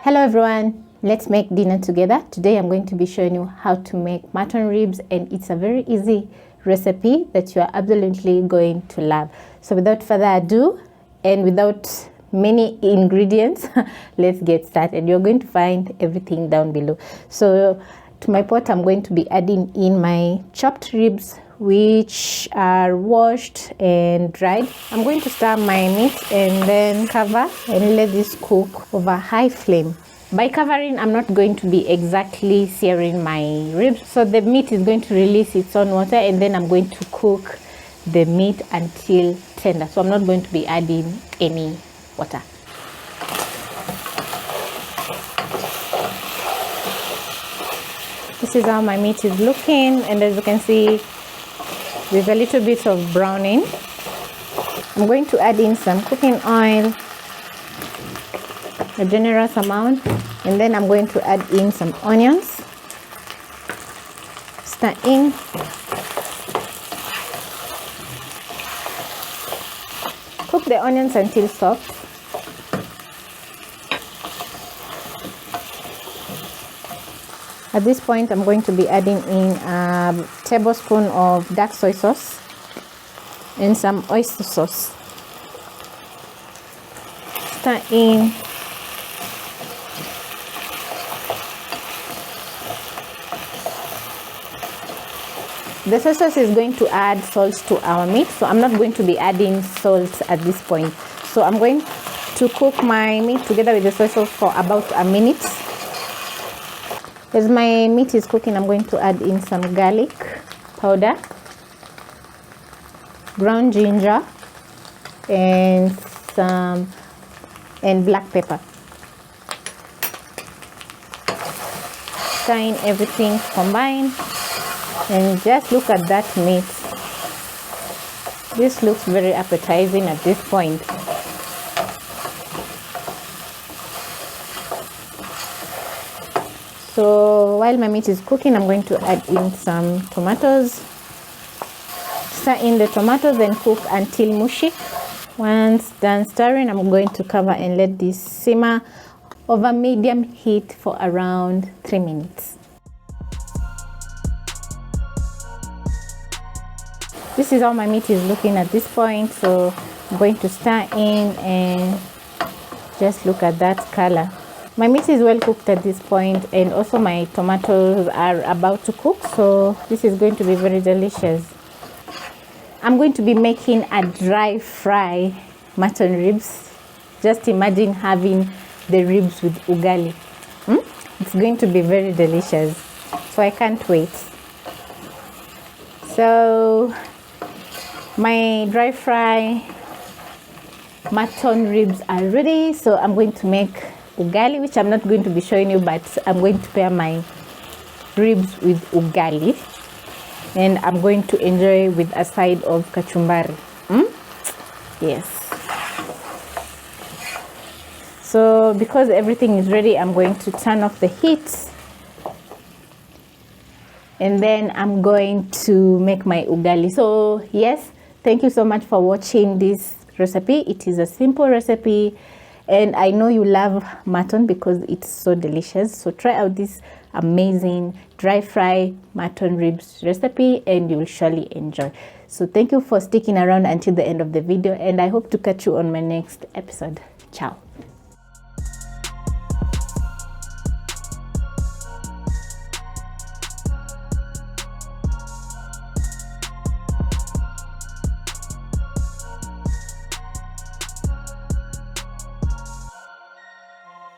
Hello everyone, let's make dinner together. Today I'm going to be showing you how to make mutton ribs, and it's a very easy recipe that you are absolutely going to love. So without further ado and without many ingredients, let's get started. You're going to find everything down below. So to my pot, I'm going to be adding in my chopped ribs, which are washed and dried. I'm going to stir my meat and then cover and let this cook over high flame. By covering, I'm not going to be exactly searing my ribs, so the meat is going to release its own water, and then I'm going to cook the meat until tender. So I'm not going to be adding any water. This is how my meat is looking, and as you can see, with a little bit of browning. I'm going to add in some cooking oil, a generous amount, and then I'm going to add in some onions. Stir in. Cook the onions until soft. At this point, I'm going to be adding in a tablespoon of dark soy sauce and some oyster sauce. Stir in. The soy sauce is going to add salt to our meat, so I'm not going to be adding salt at this point. So I'm going to cook my meat together with the soy sauce for about a minute. As my meat is cooking, I'm going to add in some garlic powder, ground ginger, and black pepper. Stir in everything combined, and just look at that meat. This looks very appetizing at this point. So while my meat is cooking, I'm going to add in some tomatoes. Stir in the tomatoes and cook until mushy. Once done stirring, I'm going to cover and let this simmer over medium heat for around 3 minutes. This is how my meat is looking at this point. So I'm going to stir in and just look at that color. My meat is well cooked at this point, and also my tomatoes are about to cook, so this is going to be very delicious. I'm going to be making a dry fry mutton ribs. Just imagine having the ribs with ugali. It's going to be very delicious, so I can't wait. So my dry fry mutton ribs are ready, so I'm going to make ugali, which I'm not going to be showing you, but I'm going to pair my ribs with ugali, and I'm going to enjoy with a side of kachumbari. Yes. So because everything is ready, I'm going to turn off the heat, and then I'm going to make my ugali. So yes, thank you so much for watching this recipe. It is a simple recipe, and I know you love mutton because it's so delicious. So try out this amazing dry fry mutton ribs recipe and you will surely enjoy. So thank you for sticking around until the end of the video, and I hope to catch you on my next episode. Ciao.